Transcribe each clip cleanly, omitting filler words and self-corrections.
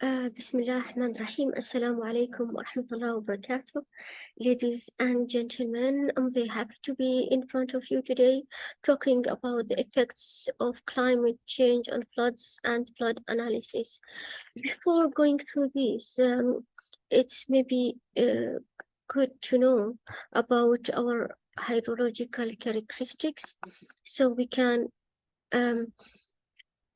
Bismillah ar-Rahman ar-Rahim. Assalamu alaikum wa rahmatullahi wa barakatuh. Ladies and gentlemen, I'm very happy to be in front of you today talking about the effects of climate change on floods and flood analysis. Before going through this, it's maybe good to know about our hydrological characteristics so we can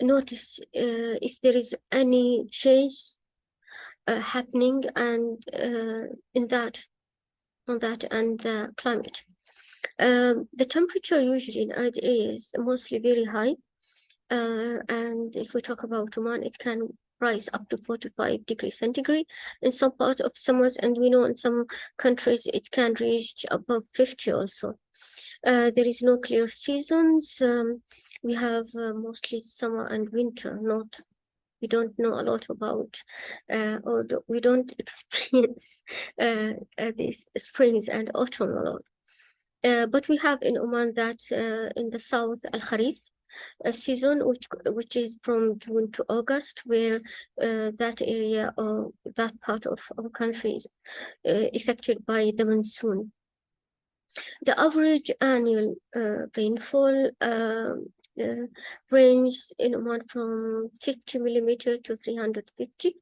notice if there is any change happening and on that and the climate. The temperature usually in arid areas is mostly very high, and if we talk about Oman, it can rise up to 45 degrees centigrade in some parts of summers, and we know in some countries it can reach above 50 also. There is no clear seasons. We have mostly summer and winter. We don't know a lot about, although we don't experience these springs and autumn a lot. But we have in Oman that in the south, Al-Kharif season, which is from June to August, where that area or that part of our country is affected by the monsoon. The average annual rainfall ranges in Oman from 50 millimeter to 350,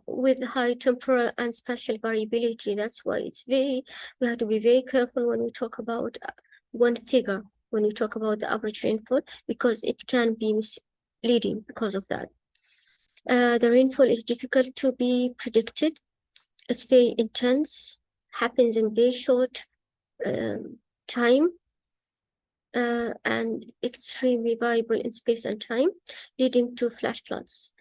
with high temporal and spatial variability. That's why we have to be very careful when we talk about one figure, when we talk about the average rainfall, because it can be misleading because of that. The rainfall is difficult to be predicted. It's very intense, happens in very short time, and extremely variable in space and time, leading to flash floods.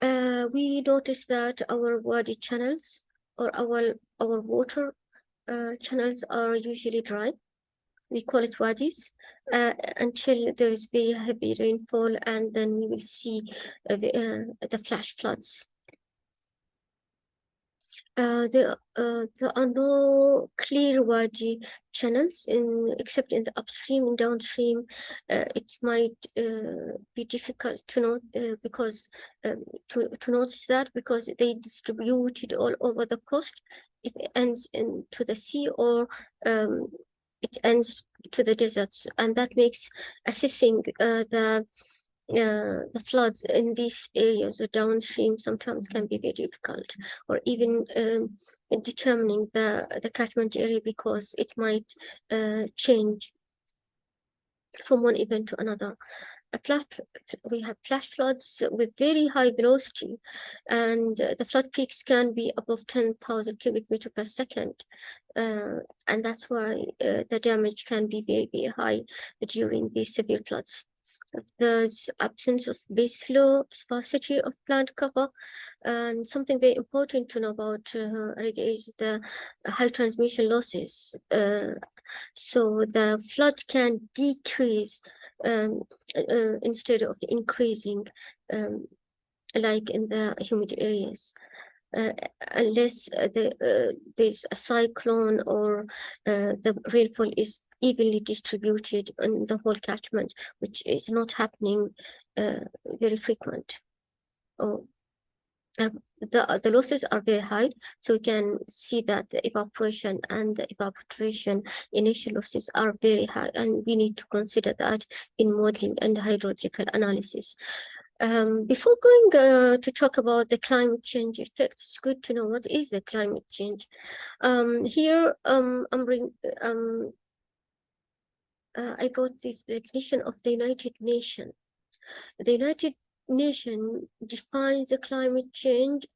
We noticed that our wadi channels or our water channels are usually dry. We call it wadis until there is very heavy rainfall, and then we will see the flash floods. There are no clear wadi channels except in the upstream and downstream. It might be difficult to note because to notice that, because they distributed all over the coast. If it ends into the sea or it ends to the deserts, and that makes assessing the floods in these areas or downstream sometimes can be very difficult, or even determining the catchment area, because it might change from one event to another. We have flash floods with very high velocity, and the flood peaks can be above 10,000 cubic meter per second. And that's why the damage can be very, very high during these severe floods. There's absence of base flow, sparsity of plant cover, and something very important to know about is the high transmission losses. So the flood can decrease instead of increasing, like in the humid areas. Unless there's a cyclone or the rainfall is evenly distributed in the whole catchment, which is not happening very frequent. The losses are very high, so we can see that the evaporation and the evaporation initial losses are very high, and we need to consider that in modeling and hydrological analysis. Before going to talk about the climate change effects, it's good to know what is the climate change. Here, I brought this definition of the United Nations. The United Nations defines the climate change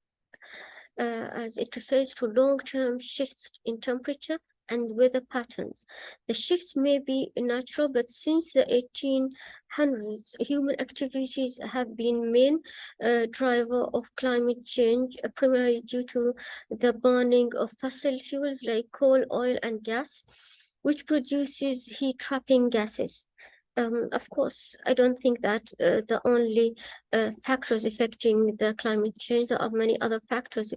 as it refers to long-term shifts in temperature and weather patterns. The shifts may be natural, but since the 1800s, human activities have been main driver of climate change, primarily due to the burning of fossil fuels like coal, oil, and gas, which produces heat-trapping gases. Of course, I don't think that the only factors affecting the climate change. There are many other factors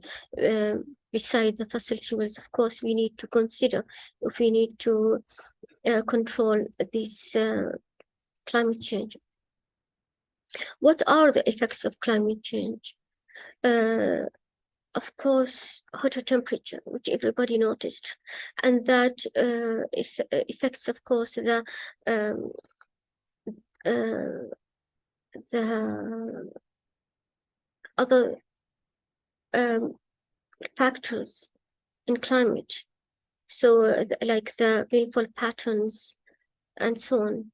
besides the fossil fuels. Of course, we need to consider if we need to control these climate change. What are the effects of climate change? Of course, hotter temperature, which everybody noticed, and that affects, of course, um, the other factors in climate. So, like the rainfall patterns and so on.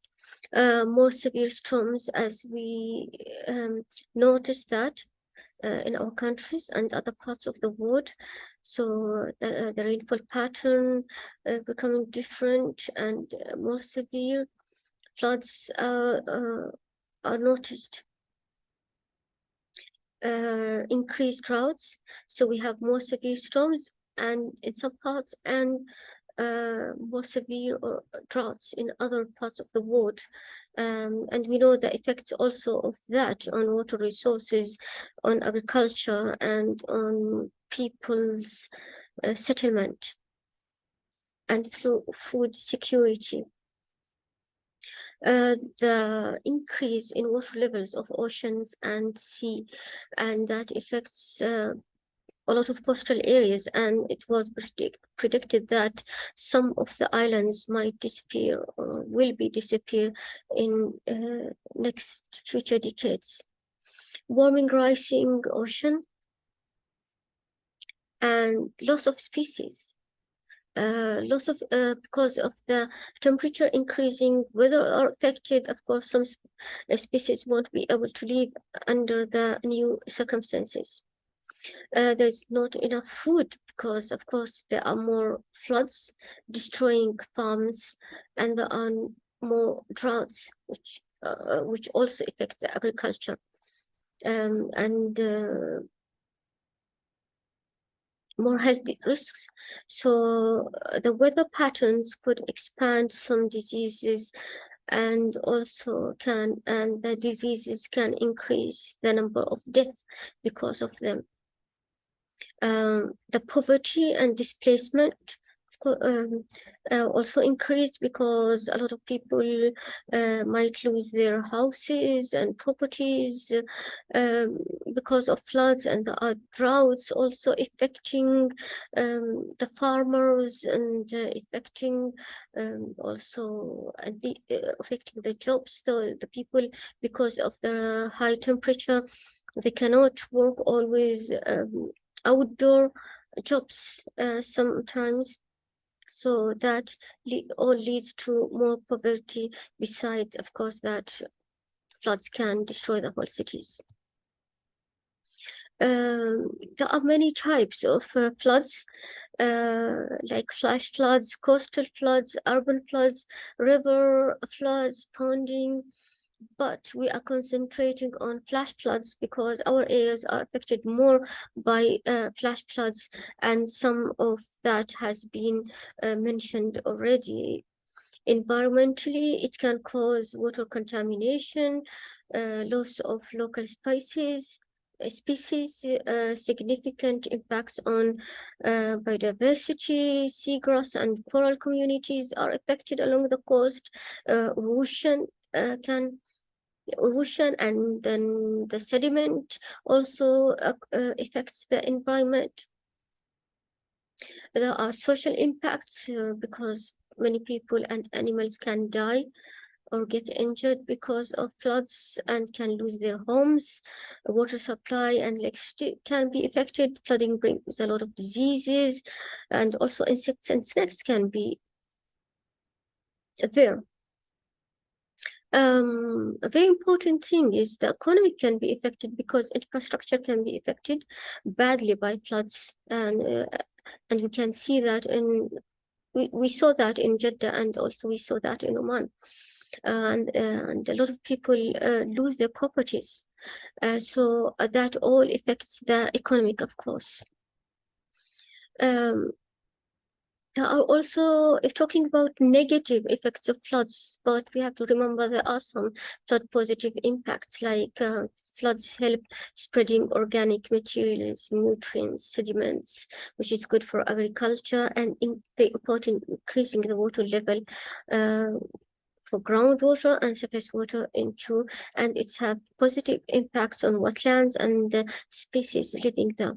More severe storms, as we noticed that in our countries and other parts of the world. So the rainfall pattern becoming different and more severe. Floods are noticed. Increased droughts, so we have more severe storms and in some parts, and more severe or droughts in other parts of the world. And we know the effects also of that on water resources, on agriculture, and on people's settlement and food security. The increase in water levels of oceans and sea, and that affects a lot of coastal areas, and it was predicted that some of the islands might disappear or will be disappear in next future decades. Warming, rising ocean, and loss of species. Loss of because of the temperature increasing, weather are affected. Of course, some species won't be able to live under the new circumstances. There's not enough food because, of course, there are more floods destroying farms, and there are more droughts, which also affect the agriculture. And more health risks. So the weather patterns could expand some diseases, and the diseases can increase the number of deaths because of them. The poverty and displacement also increased because a lot of people might lose their houses and properties because of floods, and there are droughts also affecting the farmers, and affecting also affecting the jobs. The people, because of the high temperature, they cannot work always outdoor jobs sometimes. So that all leads to more poverty, besides, of course, that floods can destroy the whole cities. There are many types of floods, like flash floods, coastal floods, urban floods, river floods, ponding. But we are concentrating on flash floods because our areas are affected more by flash floods, and some of that has been mentioned already. Environmentally, it can cause water contamination, loss of local species, significant impacts on biodiversity. Seagrass and coral communities are affected along the coast. Erosion, and then the sediment also affects the environment. There are social impacts because many people and animals can die or get injured because of floods and can lose their homes. Water supply and electricity can be affected. Flooding brings a lot of diseases, and also insects and snakes can be there. A very important thing is the economy can be affected because infrastructure can be affected badly by floods, and we can see that we saw that in Jeddah, and also we saw that in Oman, and a lot of people lose their properties. So that all affects the economic, of course. There are also, if talking about negative effects of floods, but we have to remember there are some flood positive impacts, like floods help spreading organic materials, nutrients, sediments, which is good for agriculture, and very important, increasing the water level for groundwater and surface water into, and it's have positive impacts on wetlands and the species living there.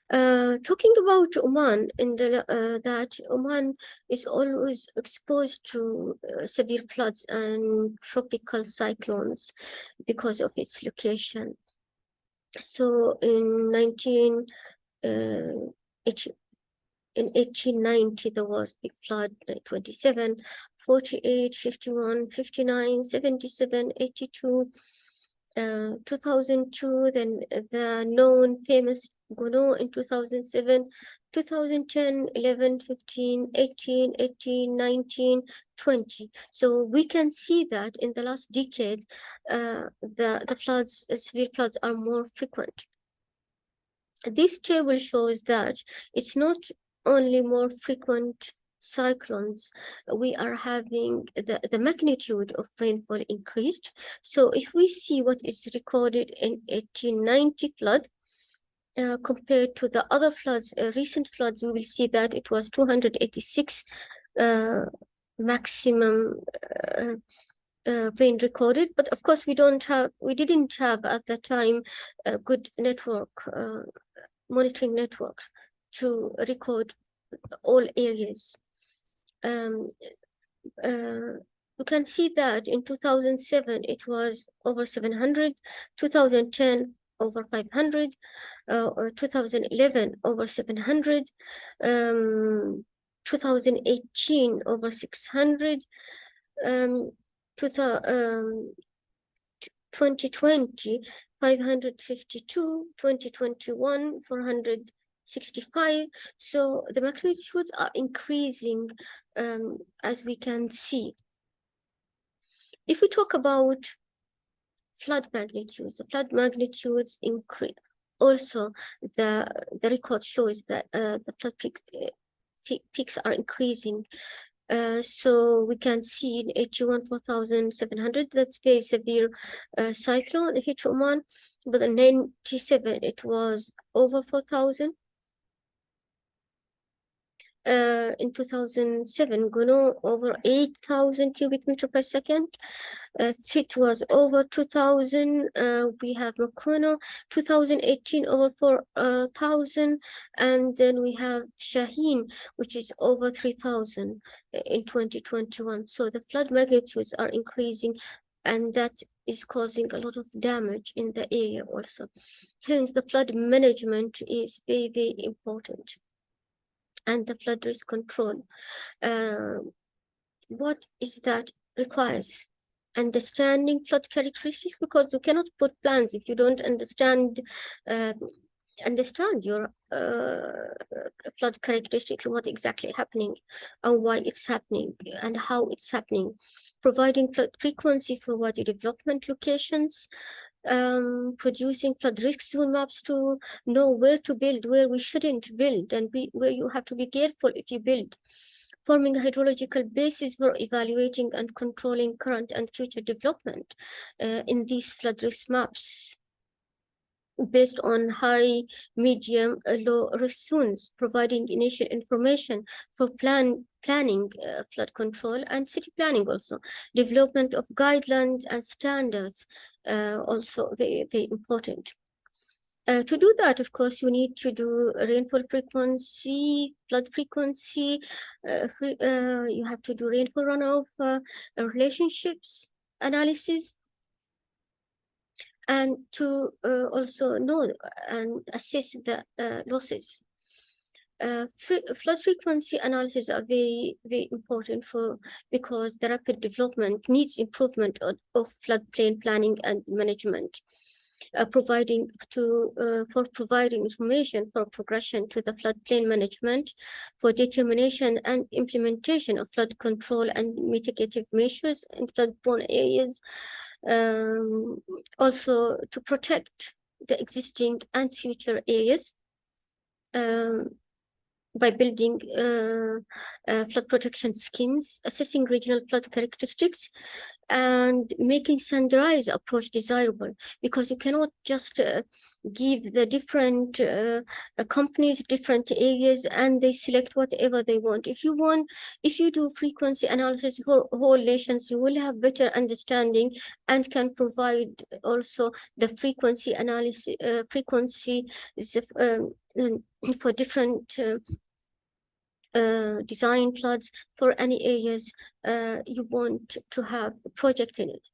Talking about Oman, that Oman is always exposed to severe floods and tropical cyclones because of its location. So in 1890, there was big flood, 27, 48, 51, 59, 77, 82, 2002, then the known famous Gono in 2007, 2010, 11, 15, 18, 18, 19, 20. So we can see that in the last decade, the floods, severe floods are more frequent. This table shows that it's not only more frequent cyclones, we are having the magnitude of rainfall increased. So if we see what is recorded in 1890 flood, compared to the other floods, recent floods, we will see that it was 286 maximum rain recorded. But of course, we didn't have at the time a good network, monitoring network to record all areas. You can see that in 2007 it was over 700, 2010 over 500, 2011 over 700, 2018 over 600, 2020 552, 2021 465. So the magnitudes are increasing, as we can see. If we talk about flood magnitudes, the flood magnitudes increase. Also, the record shows that the flood peaks are increasing. So we can see in 81 4,700, that's very severe cyclone hit Oman, but in 97 it was over 4,000. In 2007, Gono over 8,000 cubic meter per second. Fit was over 2,000. We have Makono, 2018 over 4,000. And then we have Shaheen, which is over 3,000 in 2021. So the flood magnitudes are increasing, and that is causing a lot of damage in the area also. Hence, the flood management is very, very important. And the flood risk control. What is that requires? Understanding flood characteristics, because you cannot put plans if you don't understand your flood characteristics, what exactly happening and why it's happening and how it's happening. Providing flood frequency for water development locations, producing flood risk zone maps to know where to build, where we shouldn't build, and where you have to be careful if you build. Forming a hydrological basis for evaluating and controlling current and future development in these flood risk maps based on high, medium, low risk zones, providing initial information for planning, flood control, and city planning also. Development of guidelines and standards, also very, very important. To do that, of course, you need to do rainfall frequency, flood frequency. You have to do rainfall runoff relationships analysis, and to also know and assess the losses. Flood frequency analysis are very, very important because the rapid development needs improvement of floodplain planning and management. Providing information for progression to the floodplain management, for determination and implementation of flood control and mitigative measures in flood-prone areas, also to protect the existing and future areas by building flood protection schemes, assessing regional flood characteristics, and making standardized approach desirable, because you cannot just give the different companies different areas and they select whatever they want. If you do frequency analysis for whole nations, you will have better understanding and can provide also the frequency analysis frequency for different design floods for any areas you want to have a project in it.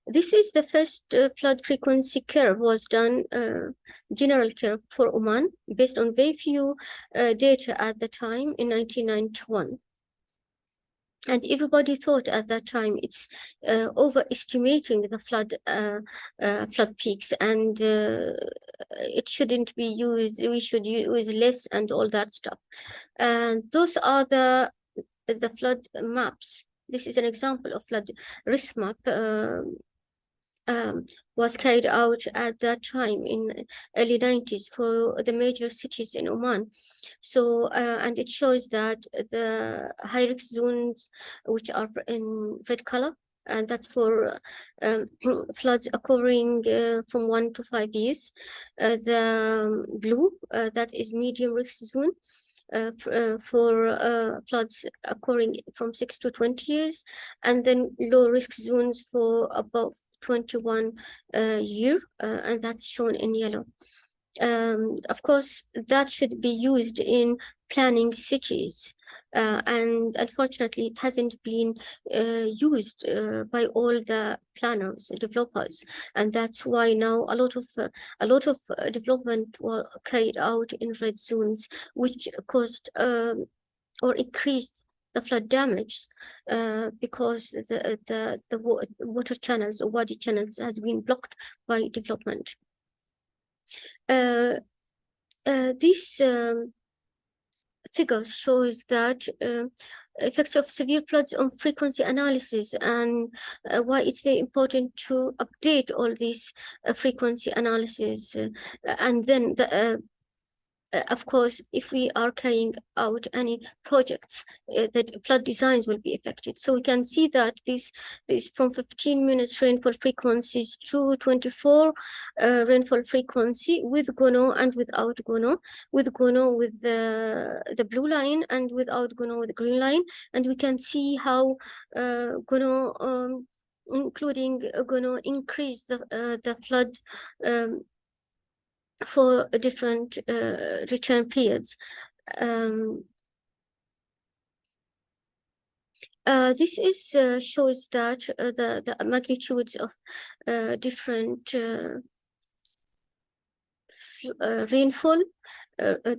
This is the first flood frequency curve was done, general curve for Oman, based on very few data at the time in 1991. And everybody thought at that time it's overestimating the flood peaks, and it shouldn't be used. We should use less and all that stuff. And those are the flood maps. This is an example of flood risk map. Was carried out at that time in early 90s for the major cities in Oman. So, and it shows that the high risk zones, which are in red color, and that's for floods occurring from 1 to 5 years. The blue, that is medium risk zone. For floods occurring from 6 to 20 years, and then low risk zones for above 21 year, and that's shown in yellow. Of course, that should be used in planning cities, and unfortunately, it hasn't been used by all the planners, developers, and that's why now a lot of development were carried out in red zones, which caused or increased the flood damage because the water channels or wadi channels has been blocked by development. This figures shows that effects of severe floods on frequency analysis, and why it's very important to update all these frequency analysis, and then the of course, if we are carrying out any projects, that flood designs will be affected. So we can see that this from 15 minutes rainfall frequencies to 24 rainfall frequency with Gono and without Gono. With Gono with the blue line, and without Gono with the green line. And we can see how Gono, including Gono, increased the flood for different return periods. This is shows that the magnitudes of different rainfall,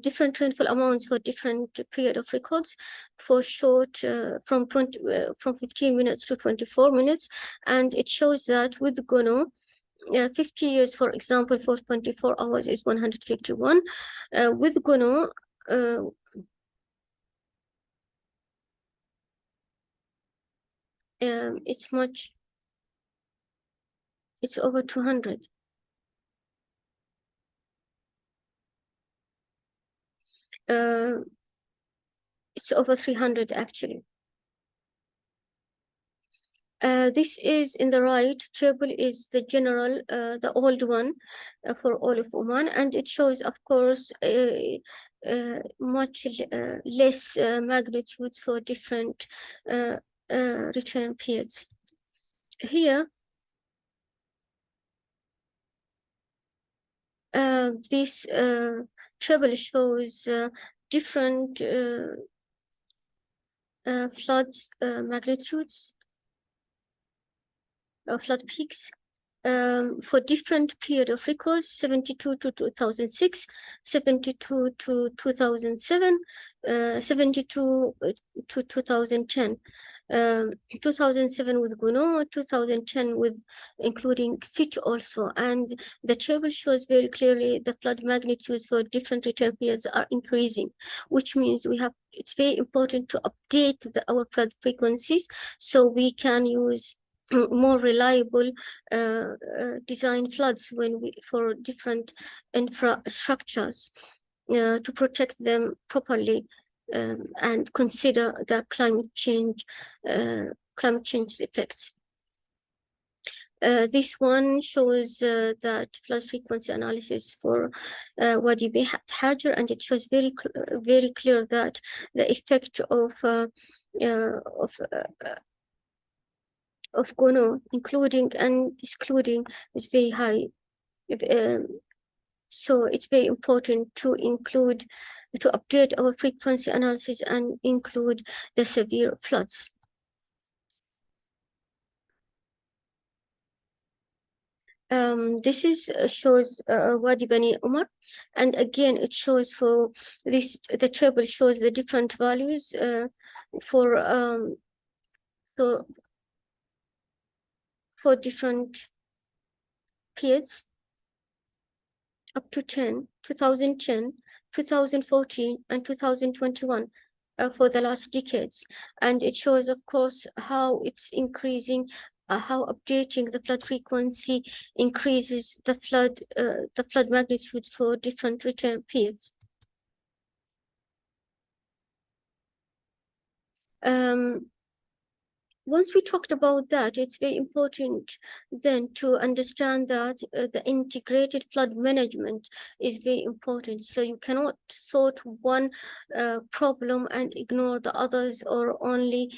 different rainfall amounts for different period of records, for short from 15 minutes to 24 minutes, and it shows that with Gono, 50 years, for example, for 24 hours is 151. With Gono, it's over 200. It's over 300 actually. This is in the right table is the general, the old one for all of Oman, and it shows, of course, much less magnitudes for different return periods. Here, this table shows different floods magnitudes, flood peaks for different period of records: 72 to 2006, 72 to 2007, 72 to 2010. 2007 with Gono, 2010 with including Fitch also, and the table shows very clearly the flood magnitudes for different return periods are increasing, which means it's very important to update our flood frequencies so we can use more reliable design floods for different infrastructures to protect them properly. And consider the climate change effects. This one shows that flood frequency analysis for Wadi Hajar, and it shows very clear that the effect uh, of uh, of Gono, including and excluding, is very high. So it's very important to update our frequency analysis and include the severe floods. This is shows Wadi Bani Umar, and again it shows for this. The table shows the different values for so for different periods up to 2010, 2014, and 2021 for the last decades. And it shows, of course, how it's increasing, how updating the flood frequency increases the flood magnitude for different return periods. Once we talked about that, it's very important then to understand that the integrated flood management is very important. So you cannot sort one problem and ignore the others, or only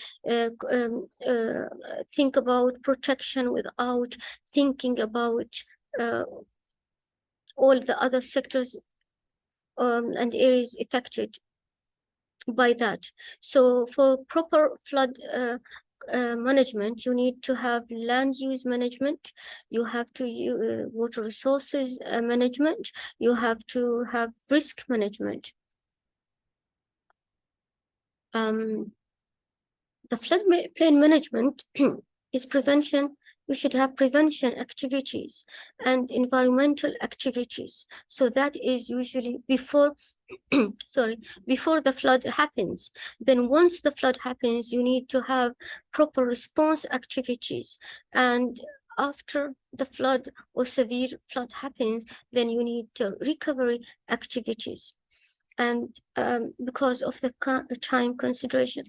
think about protection without thinking about all the other sectors and areas affected by that. So for proper flood management, you need to have land use management, you have to water resources management, you have to have risk management. The floodplain management is prevention. We should have prevention activities and environmental activities. So that is usually before before the flood happens. Then once the flood happens, you need to have proper response activities. And after the flood or severe flood happens, then you need recovery activities. And because of the time consideration,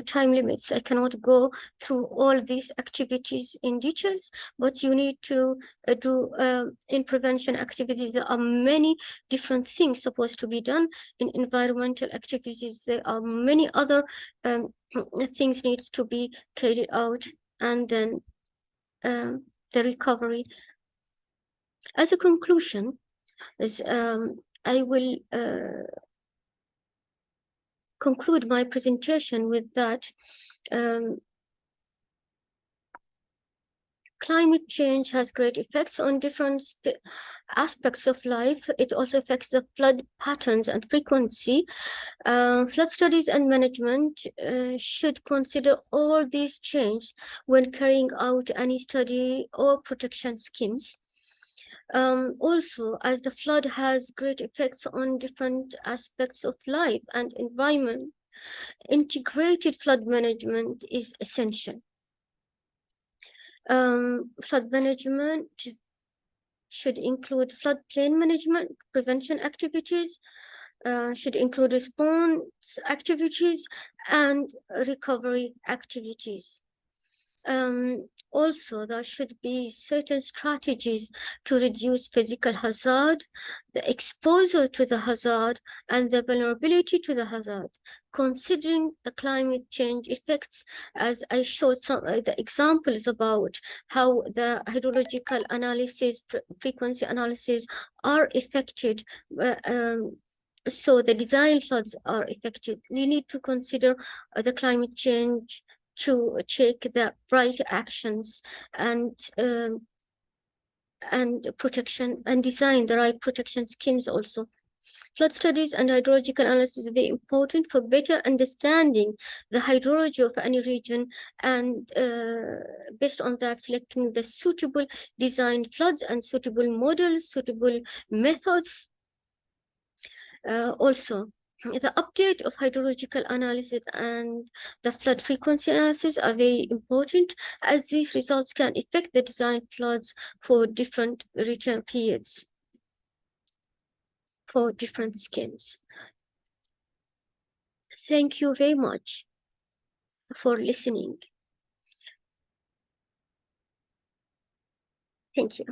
time limits, I cannot go through all these activities in details, but you need to do in prevention activities. There are many different things supposed to be done. In environmental activities, there are many other things needs to be carried out, and then the recovery. As a conclusion, is I will conclude my presentation with that climate change has great effects on different aspects of life. It also affects the flood patterns and frequency. Flood studies and management should consider all these changes when carrying out any study or protection schemes. Also, as the flood has great effects on different aspects of life and environment, integrated flood management is essential. Flood management should include floodplain management, prevention activities, should include response activities, and recovery activities. Also, there should be certain strategies to reduce physical hazard, the exposure to the hazard, and the vulnerability to the hazard, considering the climate change effects, as I showed some the examples about how the hydrological analysis, frequency analysis are affected. So the design floods are affected. We need to consider the climate change to take the right actions and protection, and design the right protection schemes also. Flood studies and hydrological analysis is very important for better understanding the hydrology of any region, and based on that, selecting the suitable design floods and suitable models, suitable methods. Also, the update of hydrological analysis and the flood frequency analysis are very important, as these results can affect the design floods for different return periods, for different schemes. Thank you very much for listening. Thank you.